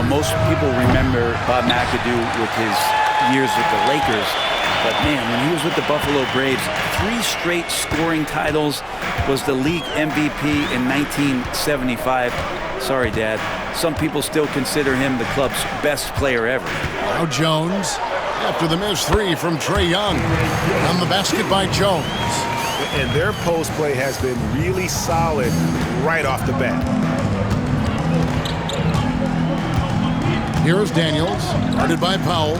most people remember Bob McAdoo with his years with the Lakers. But, man, when he was with the Buffalo Braves, 3 straight scoring titles, was the league MVP in 1975. Sorry, Dad. Some people still consider him the club's best player ever. Now Jones, after the missed 3 from Trae Young. On the basket by Jones. And their post play has been really solid right off the bat. Here's Daniels, guarded by Powell.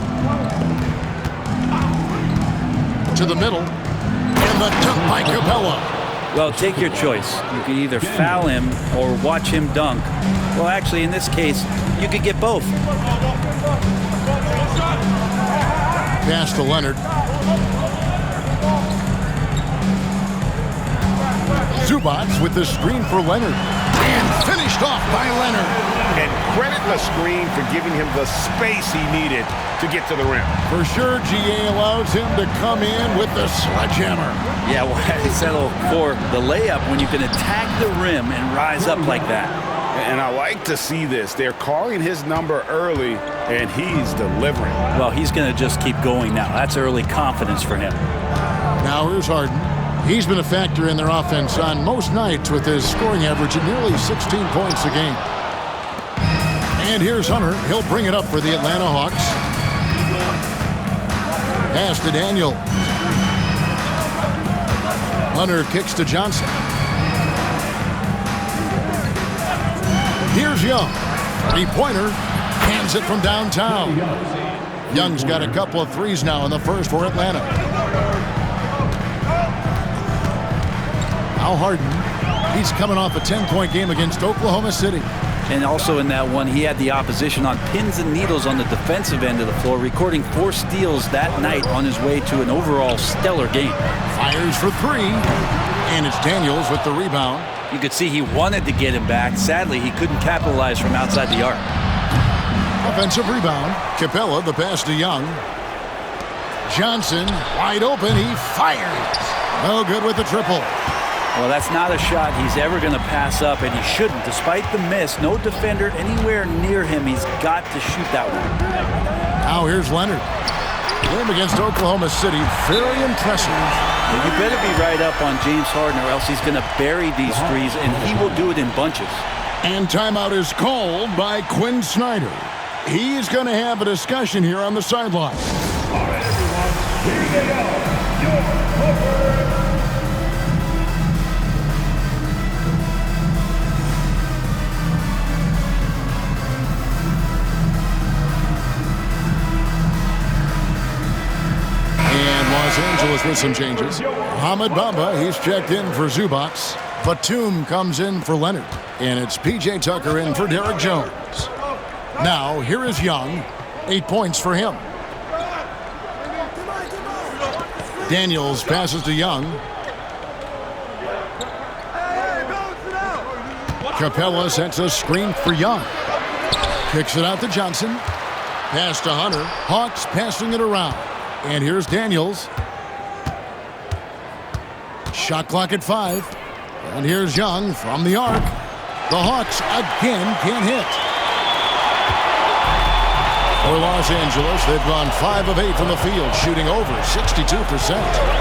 To the middle, and the dunk by Capella. Well, take your choice. You can either foul him or watch him dunk. Well, actually, in this case, you could get both. Pass to Leonard. Zubac with the screen for Leonard. And finished off by Leonard. And credit the screen for giving him the space he needed to get to the rim. For sure, GA allows him to come in with the sledgehammer. Yeah, why settle for the layup when you can attack the rim and rise up like that? And I like to see this. They're calling his number early, and he's delivering. Well, he's going to just keep going now. That's early confidence for him. Now here's Harden. He's been a factor in their offense on most nights with his scoring average of nearly 16 points a game. And here's Hunter. He'll bring it up for the Atlanta Hawks. Pass to Daniel. Hunter kicks to Johnson. Here's Young. 3-pointer. Hands it from downtown. Young's got a couple of threes now in the first for Atlanta. Now Harden. He's coming off a 10-point game against Oklahoma City. And also in that one, he had the opposition on pins and needles on the defensive end of the floor, recording 4 steals that night on his way to an overall stellar game. Fires for 3, and it's Daniels with the rebound. You could see he wanted to get him back. Sadly, he couldn't capitalize from outside the arc. Offensive rebound. Capella, the pass to Young. Johnson, wide open. He fires. No good with the triple. Well, that's not a shot he's ever going to pass up, and he shouldn't. Despite the miss, no defender anywhere near him. He's got to shoot that one. Now here's Leonard. Game against Oklahoma City, very impressive. Well, you better be right up on James Harden, or else he's going to bury these threes, and he will do it in bunches. And timeout is called by Quinn Snyder. He's going to have a discussion here on the sideline. All right, everyone, here they go. Your Clippers. Los Angeles with some changes. Mohamed Bamba, he's checked in for Zubac. Batum comes in for Leonard. And it's P.J. Tucker in for Derek Jones. Now, here is Young. 8 points for him. Daniels passes to Young. Capella sets a screen for Young. Kicks it out to Johnson. Pass to Hunter. Hawks passing it around. And here's Daniels. Shot clock at 5. And here's Young from the arc. The Hawks again can't hit. For Los Angeles, they've gone 5 of 8 from the field, shooting over 62%.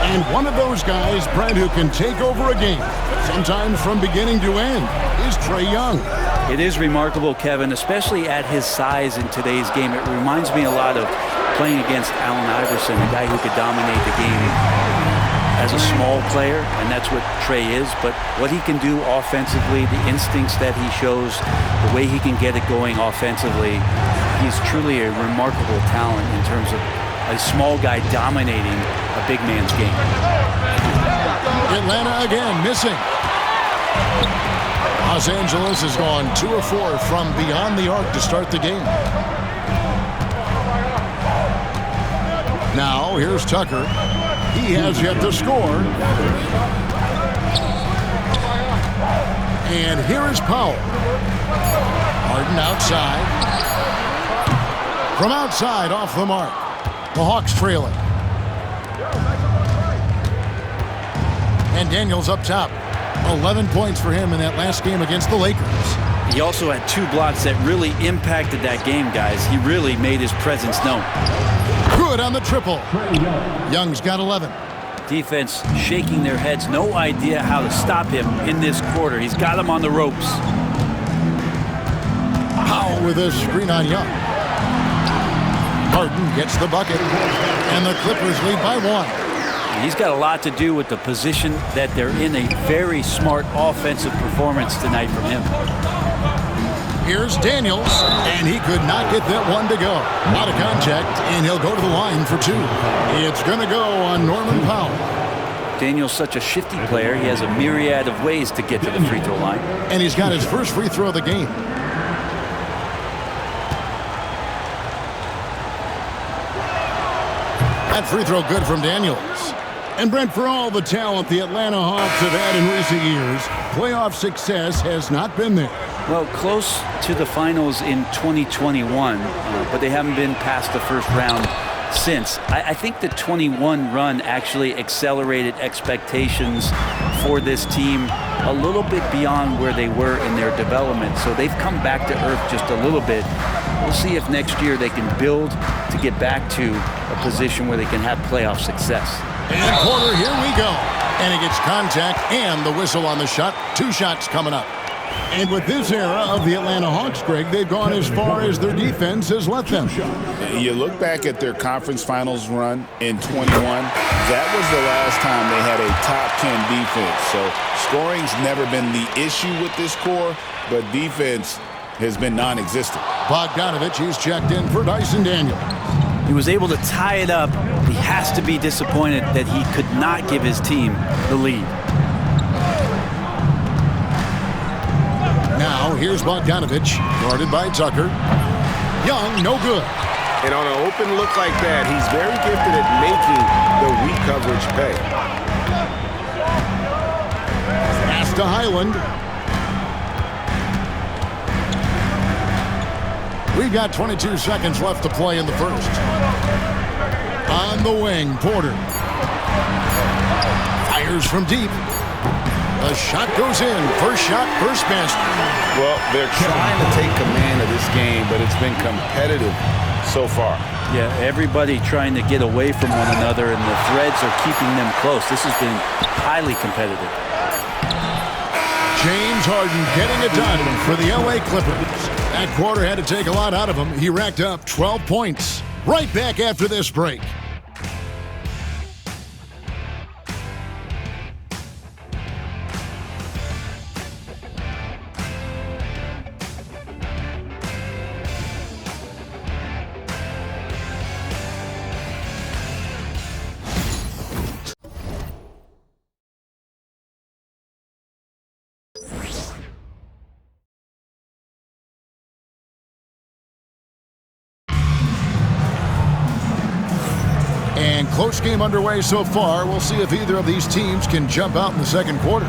And one of those guys, Brent, who can take over a game, sometimes from beginning to end, is Trae Young. It is remarkable, Kevin, especially at his size in today's game. It reminds me a lot of playing against Allen Iverson, a guy who could dominate the game as a small player, and that's what Trae is. But what he can do offensively, the instincts that he shows, the way he can get it going offensively, he's truly a remarkable talent in terms of a small guy dominating a big man's game. Atlanta again missing. Los Angeles has gone 2 of 4 from beyond the arc to start the game. Now, here's Tucker. He has yet to score. And here is Powell. Harden outside. From outside, off the mark. The Hawks trailing. And Daniels up top. 11 points for him in that last game against the Lakers. He also had 2 blocks that really impacted that game, guys. He really made his presence known. Good on the triple. Young's got 11. Defense shaking their heads. No idea how to stop him in this quarter. He's got him on the ropes. Powell with a screen on Young. Harden gets the bucket. And the Clippers lead by 1. He's got a lot to do with the position that they're in. A very smart offensive performance tonight from him. Here's Daniels, and he could not get that one to go. Out of contact, and he'll go to the line for 2. It's going to go on Norman Powell. Daniels such a shifty player. He has a myriad of ways to get to the free throw line. And he's got his first free throw of the game. That free throw good from Daniels. And Brent, for all the talent the Atlanta Hawks have had in recent years, playoff success has not been there. Well, close to the finals in 2021, but they haven't been past the first round since. I think the 21 run actually accelerated expectations for this team a little bit beyond where they were in their development. So they've come back to earth just a little bit. We'll see if next year they can build to get back to a position where they can have playoff success. And Porter, here we go. And he gets contact and the whistle on the shot. 2 shots coming up. And with this era of the Atlanta Hawks, Greg, they've gone as far as their defense has let them. You look back at their conference finals run in 21, that was the last time they had a top 10 defense. So scoring's never been the issue with this core, but defense has been non-existent. Bogdanovich, he's checked in for Dyson Daniels. He was able to tie it up. He has to be disappointed that he could not give his team the lead. Now, here's Bogdanovich, guarded by Tucker. Young, no good. And on an open look like that, he's very gifted at making the weak coverage pay. Pass to Highland. We've got 22 seconds left to play in the first. On the wing, Porter. Fires from deep. The shot goes in. First shot, first basket. Well, they're trying to take command of this game, but it's been competitive so far. Yeah, everybody trying to get away from one another, and the threads are keeping them close. This has been highly competitive. James Harden getting it done for the LA Clippers. That quarter had to take a lot out of him. He racked up 12 points. Right back after this break. And close game underway so far. We'll see if either of these teams can jump out in the second quarter.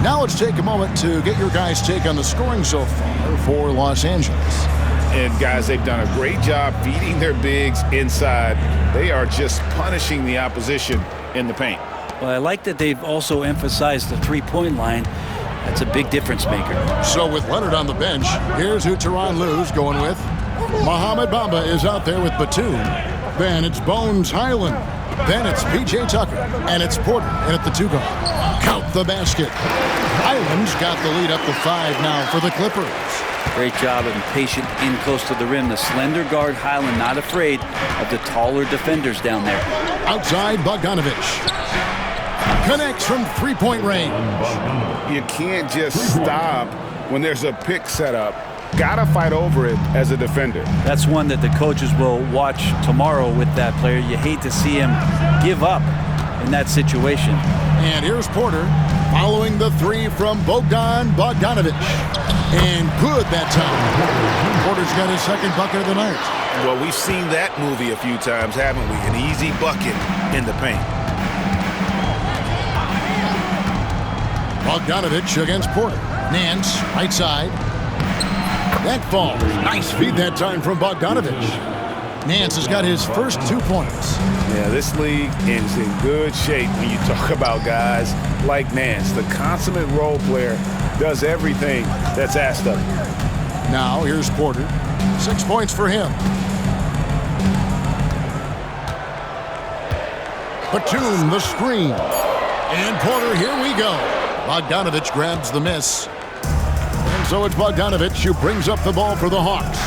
Now let's take a moment to get your guys' take on the scoring so far for Los Angeles. And guys, they've done a great job feeding their bigs inside. They are just punishing the opposition in the paint. Well, I like that they've also emphasized the three-point line. That's a big difference maker. So with Leonard on the bench, here's who Tyronn Lue's going with. Mohamed Bamba is out there with Batum. Then it's Bones Highland. Then it's P.J. Tucker. And it's Porter in at the 2 guard. Count the basket. Highland's got the lead up to 5 now for the Clippers. Great job of patient in close to the rim. The slender guard Highland not afraid of the taller defenders down there. Outside, Bogdanovich. Connects from three-point range. You can't just stop when there's a pick set up. Gotta fight over it as a defender. That's one that the coaches will watch tomorrow with that player. You hate to see him give up in that situation. And here's Porter following the 3 from Bogdanovich. And good that time. Porter's got his second bucket of the night. Well, we've seen that movie a few times, haven't we? An easy bucket in the paint. Bogdanovich against Porter. Nance, right side. That falls. Nice feed that time from Bogdanovich. Nance has got his first 2 points. Yeah, this league is in good shape when you talk about guys like Nance, the consummate role player does everything that's asked of him. Now here's Porter. 6 points for him. Batum, the screen. And Porter, here we go. Bogdanovich grabs the miss. And so it's Bogdanovich who brings up the ball for the Hawks.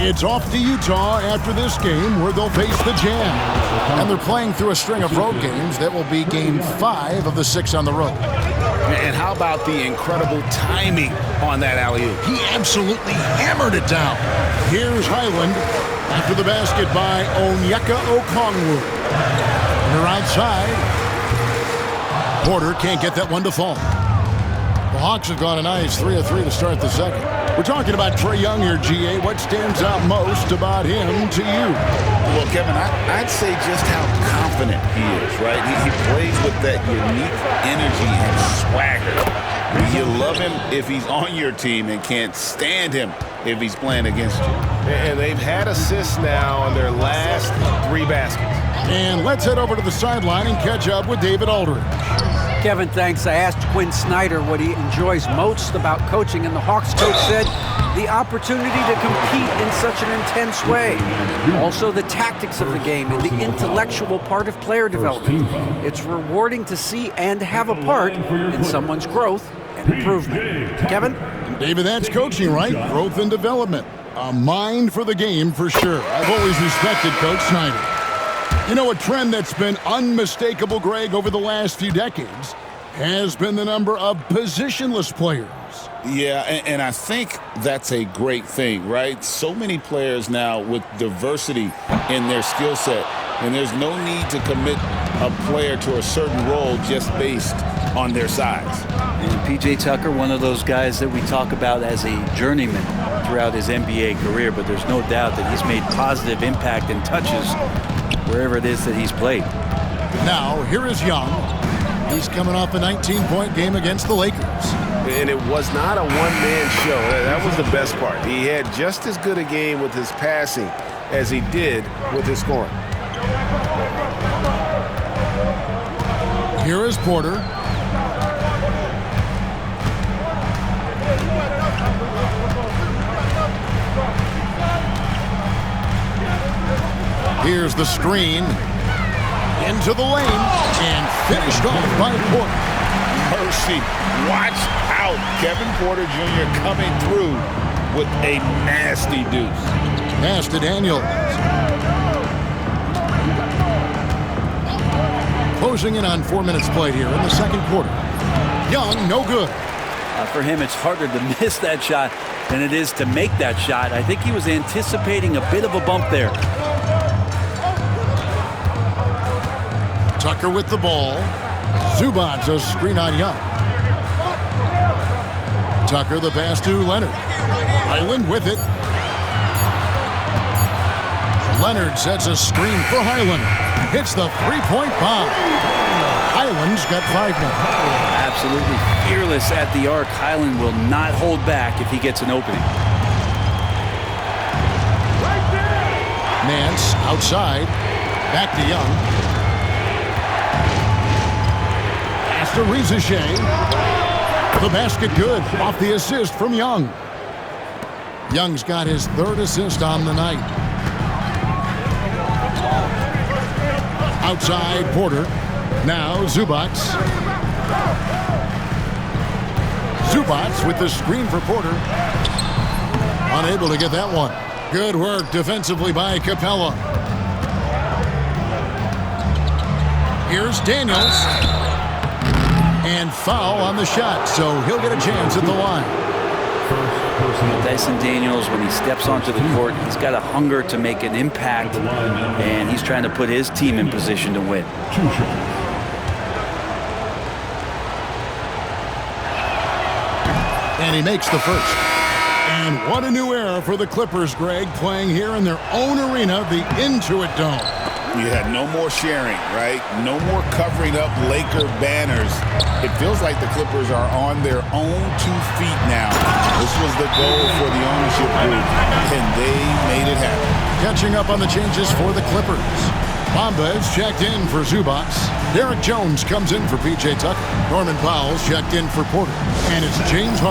It's off to Utah after this game where they'll face the Jazz. And they're playing through a string of road games that will be game 5 of the 6 on the road. And how about the incredible timing on that alley-oop? He absolutely hammered it down. Here's Highland after the basket by Onyeka Okongwu. And they're outside. Porter can't get that one to fall. The Hawks have gone a nice 3 of 3 to start the second. We're talking about Trae Young here, GA. What stands out most about him to you? Well, Kevin, I'd say just how confident he is, right? He plays with that unique energy and swagger. You love him if he's on your team and can't stand him if he's playing against you. And they've had assists now on their last 3 baskets. And let's head over to the sideline and catch up with David Aldridge. Kevin, thanks. I asked Quinn Snyder what he enjoys most about coaching, and the Hawks coach said the opportunity to compete in such an intense way. Also, the tactics of the game and the intellectual part of player development. It's rewarding to see and have a part in someone's growth and improvement. Kevin? David, that's coaching, right? Growth and development. A mind for the game for sure. I've always respected Coach Snyder. You know, a trend that's been unmistakable, Greg, over the last few decades has been the number of positionless players. Yeah, and I think that's a great thing, right? So many players now with diversity in their skill set, and there's no need to commit a player to a certain role just based on their size. And P.J. Tucker, one of those guys that we talk about as a journeyman throughout his NBA career, but there's no doubt that he's made positive impact and touches wherever it is that he's played. Now, here is Young. He's coming off a 19-point game against the Lakers. And it was not a one-man show. That was the best part. He had just as good a game with his passing as he did with his scoring. Here is Porter. Here's the screen. Into the lane. And finished off by Porter. Mercy. Watch out. Kevin Porter Jr. coming through with a nasty deuce. Pass to Daniels. Closing in on 4 minutes played here in the second quarter. Young, no good. For him, it's harder to miss that shot than it is to make that shot. I think he was anticipating a bit of a bump there. Tucker with the ball. Zubac a screen on Young. Tucker the pass to Leonard. Highland with it. Leonard sets a screen for Highland. Hits the three-point bomb. Highland's got 5 now. Absolutely fearless at the arc. Highland will not hold back if he gets an opening. Nance outside. Back to Young. Pass to Rizachet. The basket good. Off the assist from Young. Young's got his 3rd assist on the night. Outside Porter. Now Zubac. Zubac with the screen for Porter. Unable to get that one. Good work defensively by Capella. Here's Daniels. And foul on the shot, so he'll get a chance at the line. Dyson Daniels, when he steps onto the court, he's got a hunger to make an impact, and he's trying to put his team in position to win. And he makes the first. And what a new era for the Clippers, Greg, playing here in their own arena, the Intuit Dome. You had no more sharing, right? No more covering up Laker banners. It feels like the Clippers are on their own 2 feet now. This was the goal for the ownership group, and they made it happen. Catching up on the changes for the Clippers. Bamba is checked in for Zubats. Derek Jones comes in for P.J. Tucker. Norman Powell's checked in for Porter. And it's James